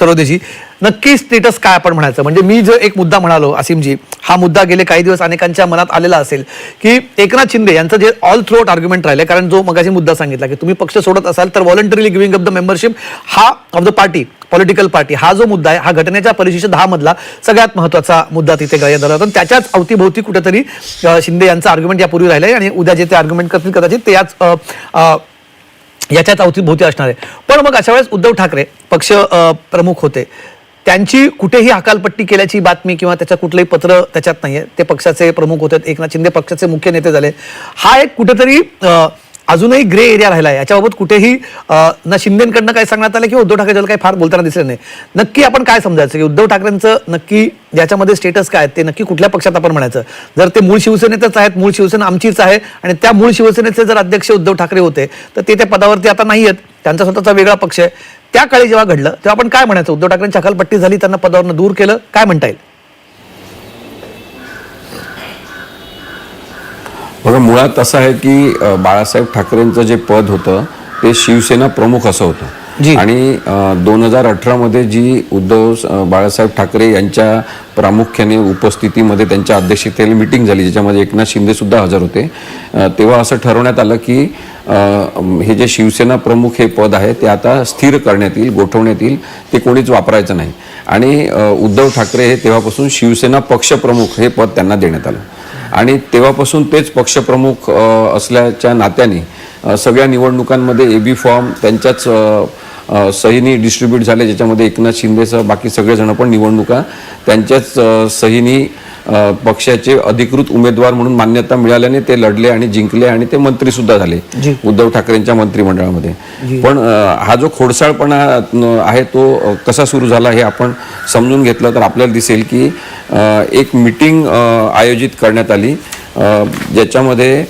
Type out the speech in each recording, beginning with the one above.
तरोदेशी नक्की स्टेटस काय आपण म्हणायचं म्हणजे मी जो एक मुद्दा म्हणालो असीमजी हा मुद्दा गेले काही दिवस अनेकांच्या मनात आलेला असेल की एकनाथ शिंदे यांचं जे ऑल थ्रू आउट आर्ग्युमेंट राहिले कारण जो मगाशी मुद्दा सांगितला की तुम्ही पक्ष सोडत असाल तर व्हॉलंटरीली गिव्हिंग अप द मेंबरशिप हा of the party political party हा जो मुद्दा आहे हा घटनेच्या परिशिष्ट 10 मधला सगळ्यात महत्त्वाचा मुद्दा तिथे ग्राह्य धरला होता त्याच्याच अवतीभोवती कुठेतरी शिंदे यांचं आर्ग्युमेंट यापूर्वी राहिलंय आणि उद्या जे ते आर्ग्युमेंट करतील कदाचित ते याच्याच अवतीभोवती असणार आहे पण मग अशा वेळेस उद्धव ठाकरे पक्ष प्रमुख होते त्यांची कुठेही हकालपट्टी केल्याची बातमी किंवा त्याचं कुठलंही पत्र त्याच्यात नाहीये ते पक्षाचे प्रमुख होते एकनाथ शिंदे पक्षाचे मुख्य नेते झाले हा एक कुठेतरी अजूनही ग्रे एरिया राहिला आहे याच्याबाबत कुठेही ना शिंदेकडनं काय सांगण्यात आलं किंवा उद्धव ठाकरे काही फार बोलताना दिसले नाही नक्की आपण काय समजायचं की उद्धव ठाकरेंचं नक्की याच्यामध्ये स्टेटस काय ते नक्की कुठल्या पक्षात आपण म्हणायचं जर ते मूळ शिवसेनेतच आहेत मूळ शिवसेना आमचीच आहे आणि त्या मूळ शिवसेनेचे जर अध्यक्ष उद्धव ठाकरे होते तर ते त्या पदावरती आता नाही आहेत त्यांचा स्वतःचा वेगळा पक्ष आहे त्या काळी जेव्हा घडलं तेव्हा आपण काय म्हणायचं उद्धव ठाकरेंची हकालपट्टी झाली त्यांना पदावरनं दूर केलं काय म्हणता येईल बघा मुळात असं आहे की बाळासाहेब ठाकरेंचं जे पद होतं ते शिवसेना प्रमुख असं होतं आणि 2018 मध्ये जी उद्धव बाळासाहेब ठाकरे यांच्या प्रामुख्याने उपस्थितीमध्ये त्यांच्या अध्यक्षतेखाली मीटिंग झाली ज्याच्यामध्ये एकनाथ शिंदे सुद्धा हजर होते तेव्हा असं ठरवण्यात आलं की हे जे शिवसेना प्रमुख हे पद आहे ते आता स्थिर करण्यात येईल गोठवण्यात येईल ते कोणीच वापरायचं नाही आणि उद्धव ठाकरे हे तेव्हापासून शिवसेना पक्षप्रमुख हे पद त्यांना देण्यात आलं आणि तेव्हापासून तेच पक्षप्रमुख असल्याच्या नात्याने सगळ्या निवडणुकांमध्ये एबी फॉर्म त्यांच्याच सहीनी डिस्ट्रीब्यूट झाले ज्याच्यामध्ये एकनाथ शिंदेसह बाकी सगळेजण पण निवडणुका त्यांच्याच सहीनी पक्षाचे अधिकृत उमेदवार म्हणून मान्यता मिळाल्याने ते लढले आणि जिंकले आणि ते मंत्री सुद्धा झाले उद्धव ठाकरेंच्या मंत्रिमंडळामध्ये पण हा जो खोडसाळपणा आहे तो कसा सुरू झाला हे आपण समजून घेतलं तर आपल्याला दिसेल की एक मीटिंग आयोजित करण्यात आली ज्याच्यामध्ये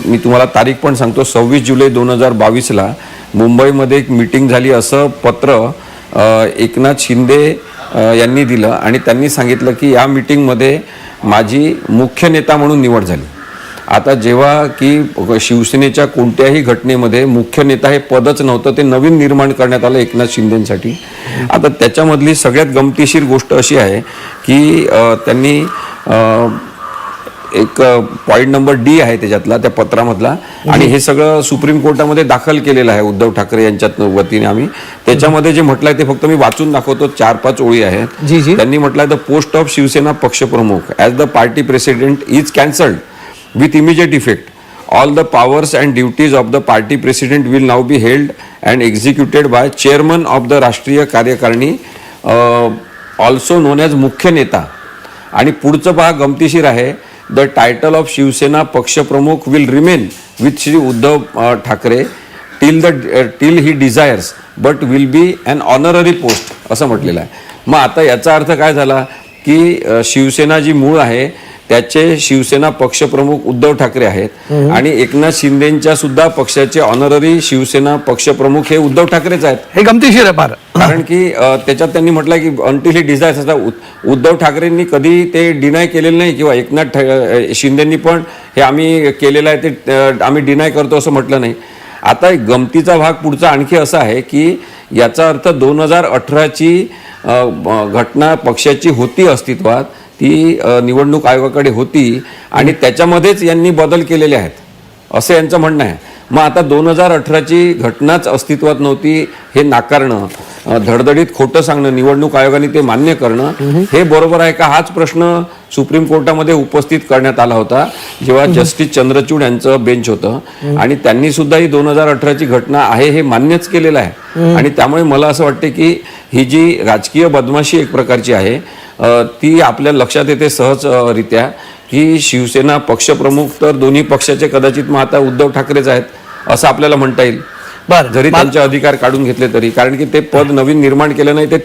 मी तुम्हाला तारीख पण सांगतो 26 जुलै 2022ला मुंबईमध्ये एक मीटिंग झाली असं पत्र एकनाथ शिंदे यांनी दिलं आणि त्यांनी सांगितलं की या मीटिंगमध्ये माझी मुख्य नेता म्हणून निवड झाली आता जेव्हा की शिवसेनेच्या कोणत्याही घटनेमध्ये मुख्य नेता हे पदच नव्हतं ते नवीन निर्माण करण्यात आलं एकनाथ शिंदेसाठी आता त्याच्यामधली सगळ्यात गमतीशीर गोष्ट अशी आहे की त्यांनी एक पॉईंट नंबर डी आहे त्याच्यातला त्या पत्रामधला आणि हे सगळं सुप्रीम कोर्टामध्ये दाखल केलेलं आहे उद्धव ठाकरे यांच्या वतीने आम्ही त्याच्यामध्ये जे म्हटलंय ते फक्त मी वाचून दाखवतो 4-5 ओळी आहेत त्यांनी म्हटलंय द पोस्ट ऑफ शिवसेना पक्षप्रमुख as the party president is cancelled with immediate effect all the powers and duties of the party president will now be held and executed by chairman of the राष्ट्रीय कार्यकारिणी also known as मुख्य नेता आणि पुढचं पहा गमतीशीर आहे the title of Shiv Sena पक्षप्रमुख will remain with Shri Uddhav Thackeray till he desires but will be an honorary post असं म्हटलेलं आहे मग आता याचा अर्थ काय झाला की शिवसेना जी मूळ आहे त्याचे शिवसेना पक्षप्रमुख उद्धव ठाकरे आहेत आणि एकनाथ शिंदेच्या सुद्धा पक्षाचे ऑनररी शिवसेना पक्षप्रमुख हे उद्धव ठाकरेच आहेत हे गमतीशीर आहे फार कारण की त्याच्यात त्यांनी म्हटलं की अंटिल ही डिझायर्स आता उद्धव ठाकरेंनी कधी ते डिनाय केलेलं नाही किंवा एकनाथ शिंदेंनी पण हे आम्ही केलेलं आहे ते आम्ही डिनाय करतो असं म्हटलं नाही आता एक गमतीचा भाग पुढचा आणखी असा आहे की याचा अर्थ 2018ची घटना पक्षाची होती अस्तित्वात ती निवडणूक आयोगाकडे होती आणि त्याच्यामध्येच यांनी बदल केलेले आहेत असं यांचं म्हणणं आहे मग आता 2018ची घटनाच अस्तित्वात नव्हती हे नाकारणं धडधडीत खोटं सांगणं निवडणूक आयोगाने ते मान्य करणं हे बरोबर आहे का हाच प्रश्न सुप्रीम कोर्टामध्ये उपस्थित करण्यात आला होता जेव्हा जस्टिस चंद्रचूड यांचं बेंच होतं आणि त्यांनी सुद्धा ही 2018ची घटना आहे हे मान्यच केलेलं आहे आणि त्यामुळे मला असं वाटतं की ही जी राजकीय बदमाशी एक प्रकारची आहे ती आपल्या लक्षात येते सहजरित्या की शिवसेना पक्षप्रमुख तर दोन्ही पक्षाचे कदाचित मग आता उद्धव ठाकरेच आहेत असं आपल्याला म्हणता येईल जरी त्यांचे अधिकार काढून घेतले तरी कारण की ते पद नवीन निर्माण केलं नाही ते